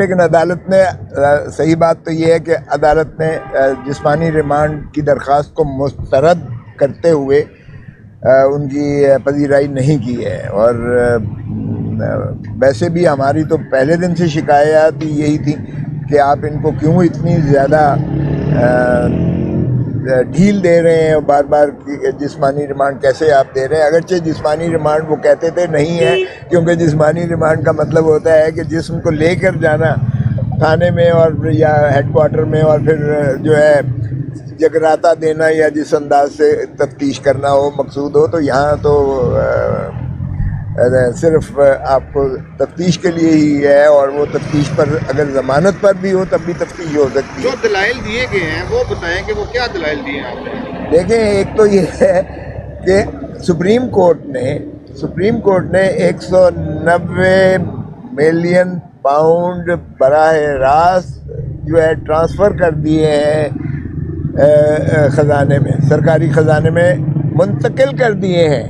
لیکن عدالت نے صحیح بات تو یہ ہے کہ عدالت نے جسمانی ریمانڈ کی درخواست کو مسترد کرتے ہوئے ان کی پذیرائی نہیں کی ہے، اور ویسے بھی ہماری تو پہلے دن سے شکایات یہی تھی کہ آپ ان کو کیوں اتنی زیادہ ڈھیل دے رہے ہیں، بار بار جسمانی ریمانڈ کیسے آپ دے رہے ہیں؟ اگرچہ جسمانی ریمانڈ وہ کہتے تھے نہیں ہے، کیونکہ جسمانی ریمانڈ کا مطلب ہوتا ہے کہ جسم کو لے کر جانا تھانے میں اور یا ہیڈ کوارٹر میں، اور پھر جو ہے جگراتا دینا یا جس انداز سے تفتیش کرنا ہو مقصود ہو، تو یہاں تو صرف آپ کو تفتیش کے لیے ہی ہے، اور وہ تفتیش پر اگر ضمانت پر بھی ہو تب بھی تفتیش ہو سکتی ہے۔ جو دلائل دیے گئے ہیں وہ بتائیں کہ وہ کیا دلائل دیے ہیں آپ نے؟ دیکھیں، ایک تو یہ ہے کہ سپریم کورٹ نے 190 ملین پاؤنڈ براہ راست جو ہے ٹرانسفر کر دیے ہیں خزانے میں، سرکاری خزانے میں منتقل کر دیے ہیں۔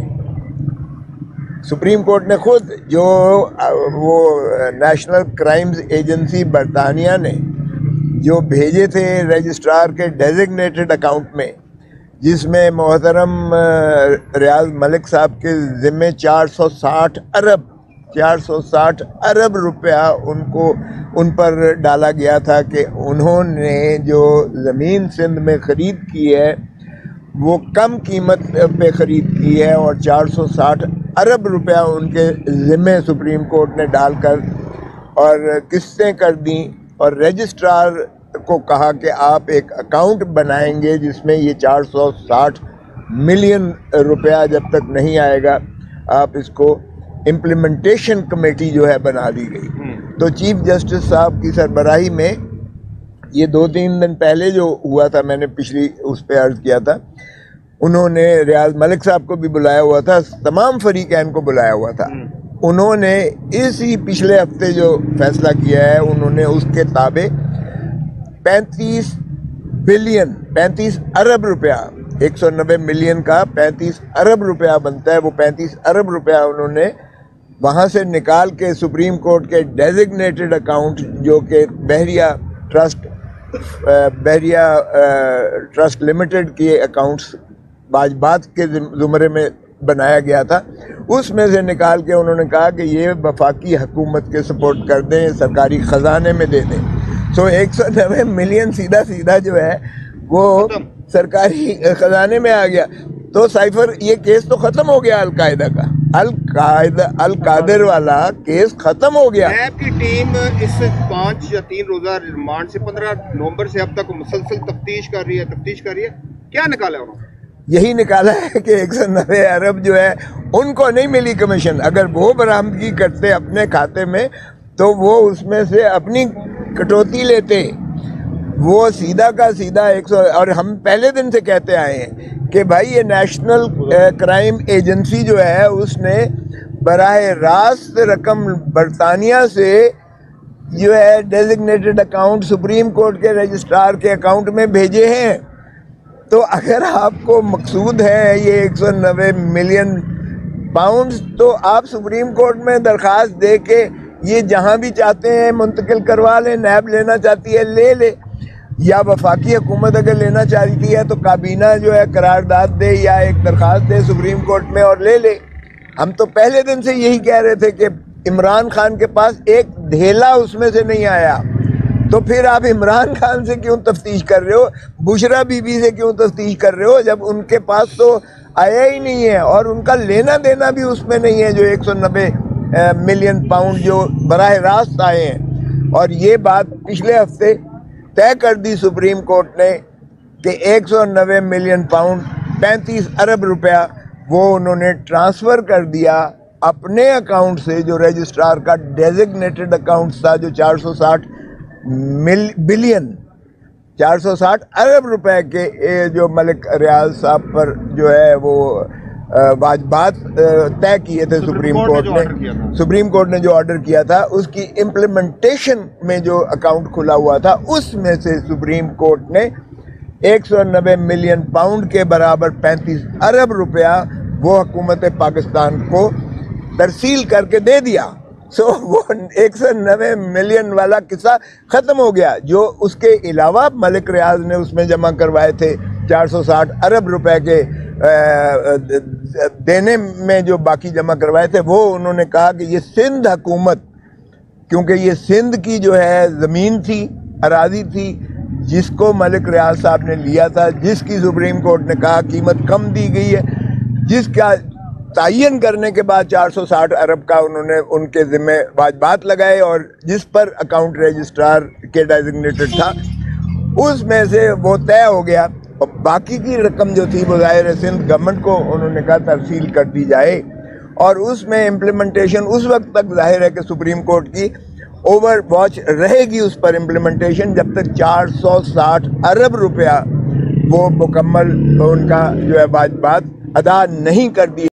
سپریم کورٹ نے خود، جو وہ نیشنل کرائمز ایجنسی برطانیہ نے جو بھیجے تھے رجسٹرار کے ڈیزگنیٹڈ اکاؤنٹ میں، جس میں محترم ریاض ملک صاحب کے ذمے 460 ارب روپیہ ان پر ڈالا گیا تھا کہ انہوں نے جو زمین سندھ میں خرید کی ہے وہ کم قیمت پہ خرید کی ہے، اور 460 ارب روپیہ ان کے ذمے سپریم کورٹ نے ڈال کر اور قسطیں کر دیں، اور رجسٹرار کو کہا کہ آپ ایک اکاؤنٹ بنائیں گے جس میں یہ 460 ملین روپیہ جب تک نہیں آئے گا آپ اس کو امپلیمنٹیشن کمیٹی جو ہے بنا دی گئی۔ تو چیف جسٹس صاحب کی سربراہی میں یہ 2-3 دن پہلے جو ہوا تھا، میں نے پچھلی اس پہ عرض کیا تھا، انہوں نے ریاض ملک صاحب کو بھی بلایا ہوا تھا، تمام فریقین کو بلایا ہوا تھا۔ انہوں نے اسی پچھلے ہفتے جو فیصلہ کیا ہے، انہوں نے اس کے تابع 35 ارب روپیہ، 190 ملین کا 35 ارب روپیہ بنتا ہے، وہ 35 ارب روپیہ انہوں نے وہاں سے نکال کے سپریم کورٹ کے ڈیزگنیٹڈ اکاؤنٹ جو کہ بحریہ ٹرسٹ لمیٹڈ کے اکاؤنٹس واجبات کے زمرے میں بنایا گیا تھا، اس میں سے نکال کے انہوں نے کہا کہ یہ وفاقی حکومت کے سپورٹ کر دیں، سرکاری خزانے میں دے دیں۔ 190 ملین سیدھا جو ہے وہ سرکاری خزانے میں آ گیا۔ تو سائفر، یہ کیس تو ختم ہو گیا القاعدہ کا، القادر والا کیس ختم ہو گیا۔ نیب کی ٹیم اس 5 یا 3 روزہ ریمانڈ سے 15 نومبر سے اب تک مسلسل تفتیش کر رہی ہے۔ کیا نکالا انہوں نے؟ یہی نکالا ہے کہ 190 ارب جو ہے ان کو نہیں ملی کمیشن۔ اگر وہ برآمدگی کرتے اپنے کھاتے میں تو وہ اس میں سے اپنی کٹوتی لیتے، وہ سیدھا کا سیدھا 100۔ اور ہم پہلے دن سے کہتے آئے ہیں کہ بھائی یہ نیشنل کرائم ایجنسی جو ہے اس نے براہ راست رقم برطانیہ سے جو ہے ڈیزگنیٹڈ اکاؤنٹ سپریم کورٹ کے رجسٹرار کے اکاؤنٹ میں بھیجے ہیں۔ تو اگر آپ کو مقصود ہے یہ 190 ملین پاؤنڈز، تو آپ سپریم کورٹ میں درخواست دے کے یہ جہاں بھی چاہتے ہیں منتقل کروا لیں۔ نیب لینا چاہتی ہے لے لے، یا وفاقی حکومت اگر لینا چاہتی ہے تو کابینہ جو ہے قرارداد دے یا ایک درخواست دے سپریم کورٹ میں اور لے لے۔ ہم تو پہلے دن سے یہی کہہ رہے تھے کہ عمران خان کے پاس ایک دھیلا اس میں سے نہیں آیا، تو پھر آپ عمران خان سے کیوں تفتیش کر رہے ہو، بشرا بی بی سے کیوں تفتیش کر رہے ہو، جب ان کے پاس تو آیا ہی نہیں ہے اور ان کا لینا دینا بھی اس میں نہیں ہے جو 190 ملین پاؤنڈ جو براہ راست آئے ہیں۔ اور یہ بات پچھلے ہفتے طے کر دی سپریم کورٹ نے کہ 190 ملین پاؤنڈ 35 ارب روپیہ وہ انہوں نے ٹرانسفر کر دیا اپنے اکاؤنٹ سے، جو رجسٹرار کا ڈیزگنیٹڈ اکاؤنٹ تھا، جو 460 ارب روپے کے جو ملک ریاض صاحب پر جو ہے وہ واجبات طے کیے تھے سپریم کورٹ نے جو آرڈر کیا تھا، اس کی امپلیمنٹیشن میں جو اکاؤنٹ کھلا ہوا تھا اس میں سے سپریم کورٹ نے 190 ملین پاؤنڈ کے برابر 35 ارب روپیہ وہ حکومت پاکستان کو ترسیل کر کے دے دیا۔ سو وہ 190 ملین والا قصہ ختم ہو گیا. جو اس کے علاوہ ملک ریاض نے اس میں جمع کروائے تھے 460 ارب روپے کے دینے میں جو باقی جمع کروائے تھے، وہ انہوں نے کہا کہ یہ سندھ حکومت، کیونکہ یہ سندھ کی جو ہے زمین تھی، اراضی تھی، جس کو ملک ریاض صاحب نے لیا تھا، جس کی سپریم کورٹ نے کہا قیمت کم دی گئی ہے، جس کا تعین کرنے کے بعد 460 ارب کا انہوں نے ان کے ذمہ واجبات لگائے، اور جس پر اکاؤنٹ رجسٹرار کے ڈیزگنیٹڈ تھا، اس میں سے وہ طے ہو گیا. اور باقی کی رقم جو تھی وہ ظاہر ہے سندھ گورنمنٹ کو انہوں نے کہا ترسیل کر دی جائے، اور اس میں امپلیمنٹیشن اس وقت تک ظاہر ہے کہ سپریم کورٹ کی اوور واچ رہے گی اس پر امپلیمنٹیشن، جب تک 460 ارب روپیہ وہ مکمل ان کا جو ہے واجبات ادا نہیں کر دی.